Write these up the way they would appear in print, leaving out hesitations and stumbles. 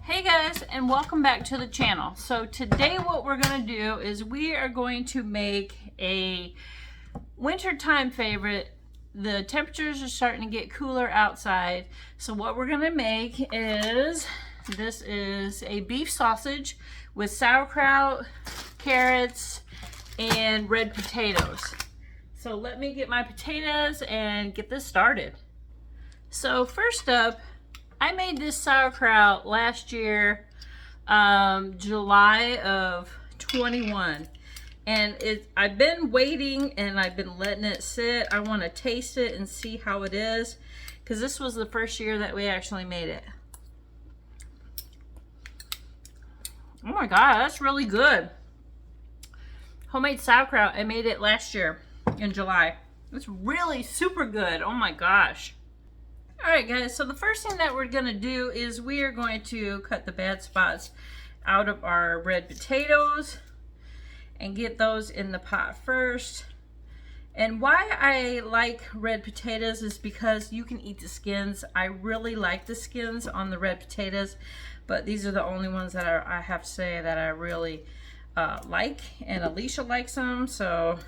Hey guys, and welcome back to the channel. So today what we're going to do is we are going to make a wintertime favorite. The temperatures are starting to get cooler outside. So what we're going to make is, this is a beef sausage with sauerkraut, carrots, and red potatoes. So let me get my potatoes and get this started. So first up, I made this sauerkraut last year, July of 21. And I've been waiting and I've been letting it sit. I want to taste it and see how it is, because this was the first year that we actually made it. Oh my God, that's really good. Homemade sauerkraut. I made it last year in July. It's really super good. Oh my gosh. Alright guys, so the first thing that we're going to do is we are going to cut the bad spots out of our red potatoes and get those in the pot first. And why I like red potatoes is because you can eat the skins. I really like the skins on the red potatoes, but these are the only ones that I have to say that I really like, and Alicia likes them, so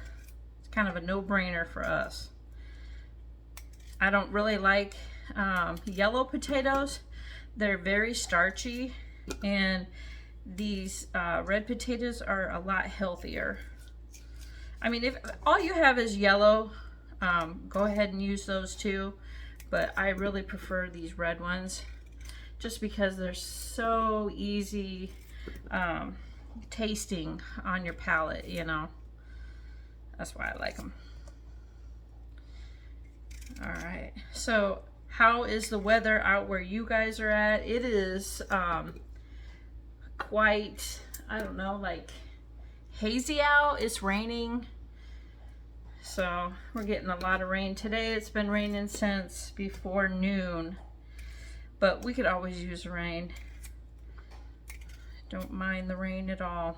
it's kind of a no-brainer for us. I don't really like yellow potatoes. They're very starchy, and these red potatoes are a lot healthier. I mean, if all you have is yellow, go ahead and use those too, but I really prefer these red ones just because they're so easy tasting on your palate, you know. That's why I like them. All right, so how is the weather out where you guys are at? It is quite, I don't know, like hazy out. It's raining, so we're getting a lot of rain today. It's been raining since before noon, but we could always use rain. Don't mind the rain at all,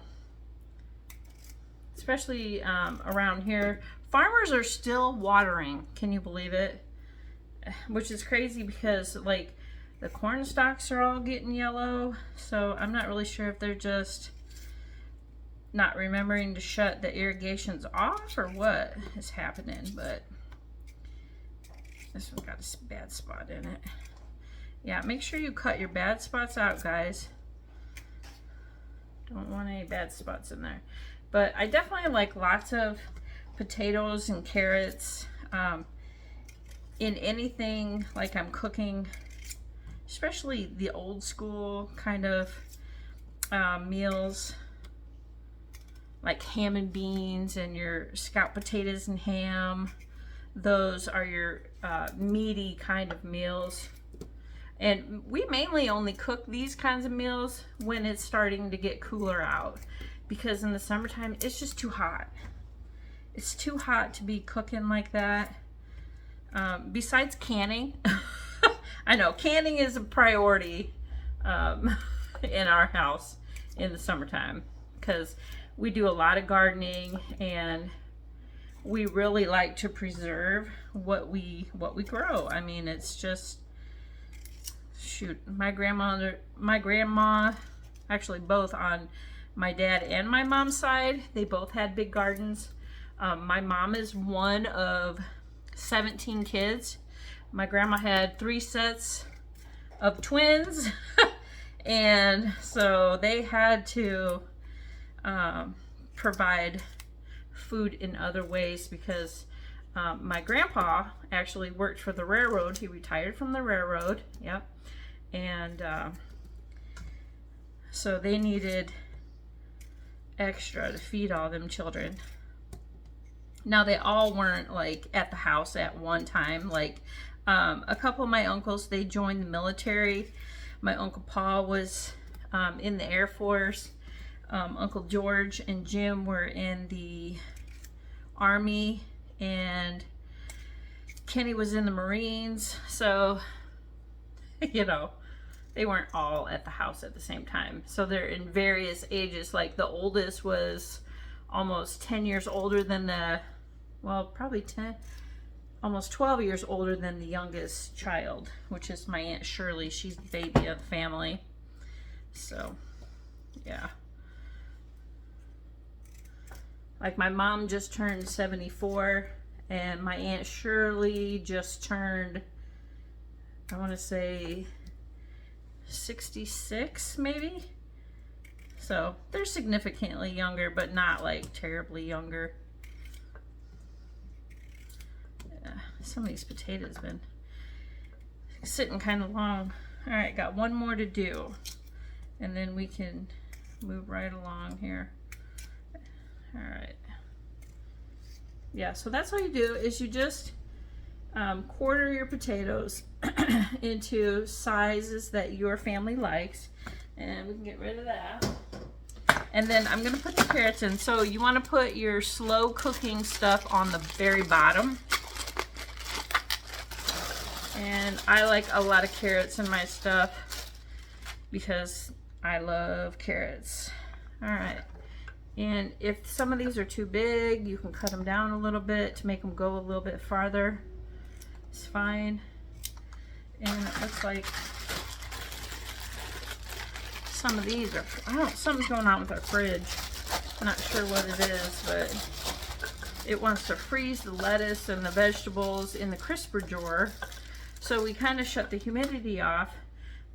especially around here. Farmers are still watering. Can you believe it? Which is crazy because like the corn stalks are all getting yellow. So I'm not really sure if they're just not remembering to shut the irrigations off or what is happening. But this one got a bad spot in it. Yeah, make sure you cut your bad spots out, guys. Don't want any bad spots in there. But I definitely like lots of potatoes and carrots in anything like I'm cooking, especially the old school kind of meals like ham and beans and your scalloped potatoes and ham. Those are your meaty kind of meals, and we mainly only cook these kinds of meals when it's starting to get cooler out, because in the summertime it's just too hot. It's too hot to be cooking like that. Besides canning, I know canning is a priority in our house in the summertime, because we do a lot of gardening and we really like to preserve what we grow. I mean, it's just, shoot, my grandma, actually both on my dad and my mom's side, they both had big gardens. My mom is one of 17 kids. My grandma had 3 sets of twins, and so they had to provide food in other ways, because my grandpa actually worked for the railroad. He retired from the railroad, yep, and so they needed extra to feed all them children. Now, they all weren't like at the house at one time. Like a couple of my uncles, they joined the military. My Uncle Paul was in the Air Force. Uncle George and Jim were in the Army, and Kenny was in the Marines. So, you know, they weren't all at the house at the same time. So they're in various ages. Like the oldest was almost 10 years older than the, well, probably 10, almost 12 years older than the youngest child, which is my Aunt Shirley. She's the baby of the family. So, yeah. Like my mom just turned 74 and my Aunt Shirley just turned, I want to say 66 maybe. So they're significantly younger, but not like terribly younger. Yeah, some of these potatoes been sitting kind of long. All right, got one more to do, and then we can move right along here. All right. Yeah, so that's all you do is you just quarter your potatoes into sizes that your family likes, and we can get rid of that. And then I'm going to put the carrots in. So you want to put your slow cooking stuff on the very bottom. And I like a lot of carrots in my stuff because I love carrots. All right. And if some of these are too big, you can cut them down a little bit to make them go a little bit farther. It's fine. And it looks like some of these are, something's going on with our fridge. I'm not sure what it is, but it wants to freeze the lettuce and the vegetables in the crisper drawer. So we kind of shut the humidity off,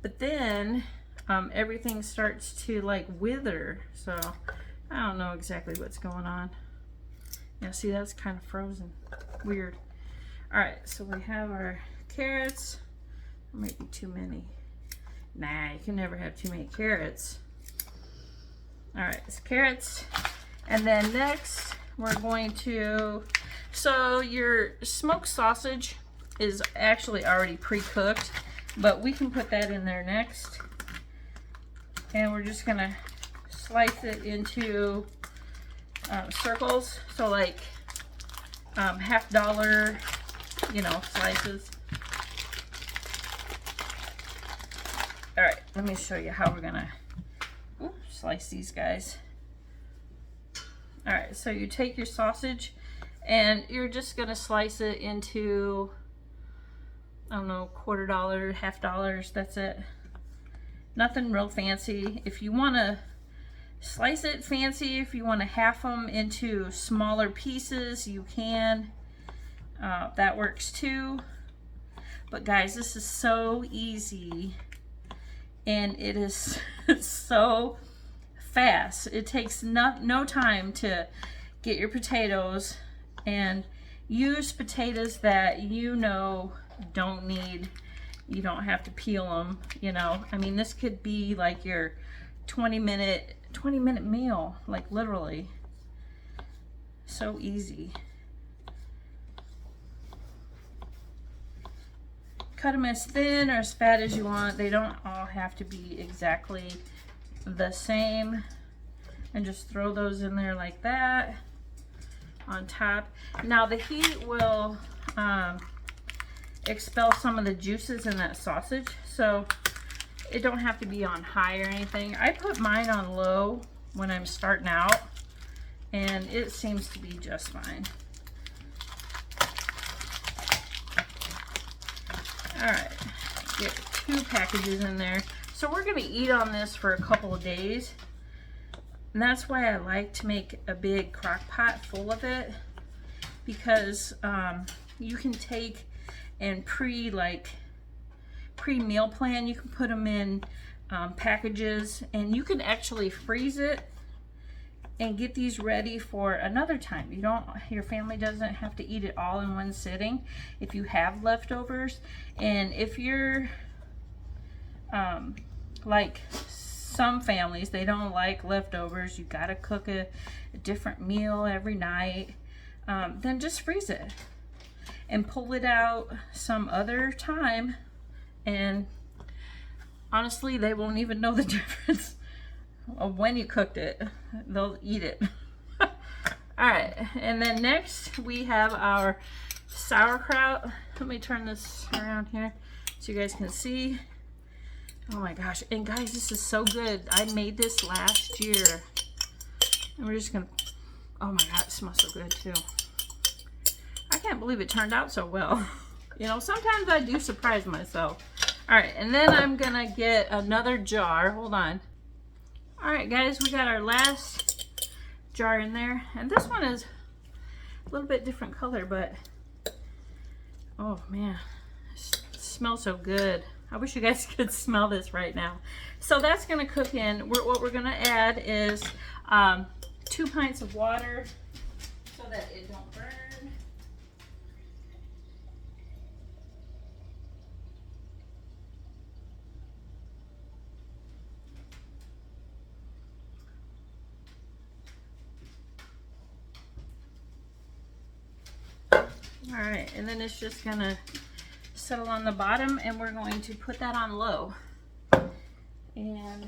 but then everything starts to like wither. So I don't know exactly what's going on. Yeah, see, that's kind of frozen. Weird. All right, so we have our carrots. There might be too many. Nah, you can never have too many carrots. All right, it's carrots. And then next, we're going to, so your smoked sausage is actually already pre-cooked, but we can put that in there next. And we're just gonna slice it into circles. So like $50, you know, slices. All right, let me show you how we're gonna slice these guys. All right, so you take your sausage and you're just gonna slice it into, I don't know, $25, $50, that's it. Nothing real fancy. If you wanna slice it fancy, if you wanna half them into smaller pieces, you can. That works too. But guys, this is so easy. And it is so fast. It takes no time to get your potatoes, and use potatoes that you know don't need, you don't have to peel them, you know. I mean, this could be like your 20-minute meal, like literally. So easy. Cut them as thin or as fat as you want. They don't all have to be exactly the same. And just throw those in there like that on top. Now the heat will expel some of the juices in that sausage, so it don't have to be on high or anything. I put mine on low when I'm starting out, and it seems to be just fine. All right, get 2 packages in there. So we're gonna eat on this for a couple of days. And that's why I like to make a big crock pot full of it, because you can take and pre-meal plan, you can put them in packages, and you can actually freeze it and get these ready for another time. Your family doesn't have to eat it all in one sitting if you have leftovers. And if you're like some families, they don't like leftovers, you gotta cook a different meal every night, then just freeze it and pull it out some other time, and honestly they won't even know the difference of when you cooked it. They'll eat it. All right, and then next we have our sauerkraut. Let me turn this around here so you guys can see. Oh my gosh, and guys, this is so good. I made this last year, and we're just gonna, oh my god, it smells so good too. I can't believe it turned out so well. You know, sometimes I do surprise myself. All right, and then I'm gonna get another jar. Hold on. All right, guys, we got our last jar in there, and this one is a little bit different color, but oh man, it smells so good. I wish you guys could smell this right now. So that's gonna cook in. What we're gonna add is 2 pints of water so that it don't burn. All right, and then it's just gonna settle on the bottom, and we're going to put that on low. And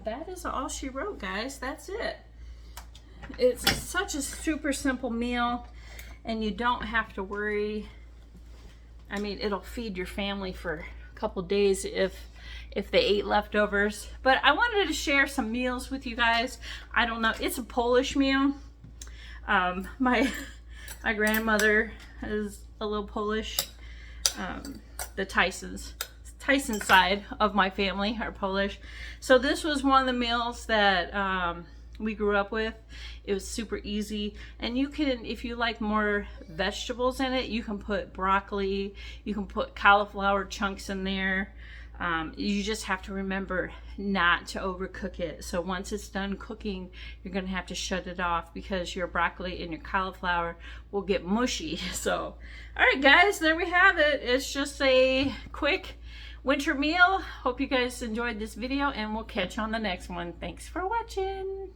that is all she wrote, guys. That's it. It's such a super simple meal, and you don't have to worry. I mean, it'll feed your family for a couple days if they ate leftovers. But I wanted to share some meals with you guys. I don't know, it's a Polish meal. My grandmother is a little Polish. The Tyson side of my family are Polish. So this was one of the meals that we grew up with. It was super easy, and you can, if you like more vegetables in it, you can put broccoli, you can put cauliflower chunks in there. You just have to remember not to overcook it. So once it's done cooking, you're gonna have to shut it off because your broccoli and your cauliflower will get mushy. So, all right, guys, there we have it. It's just a quick winter meal. Hope you guys enjoyed this video, and we'll catch you on the next one. Thanks for watching.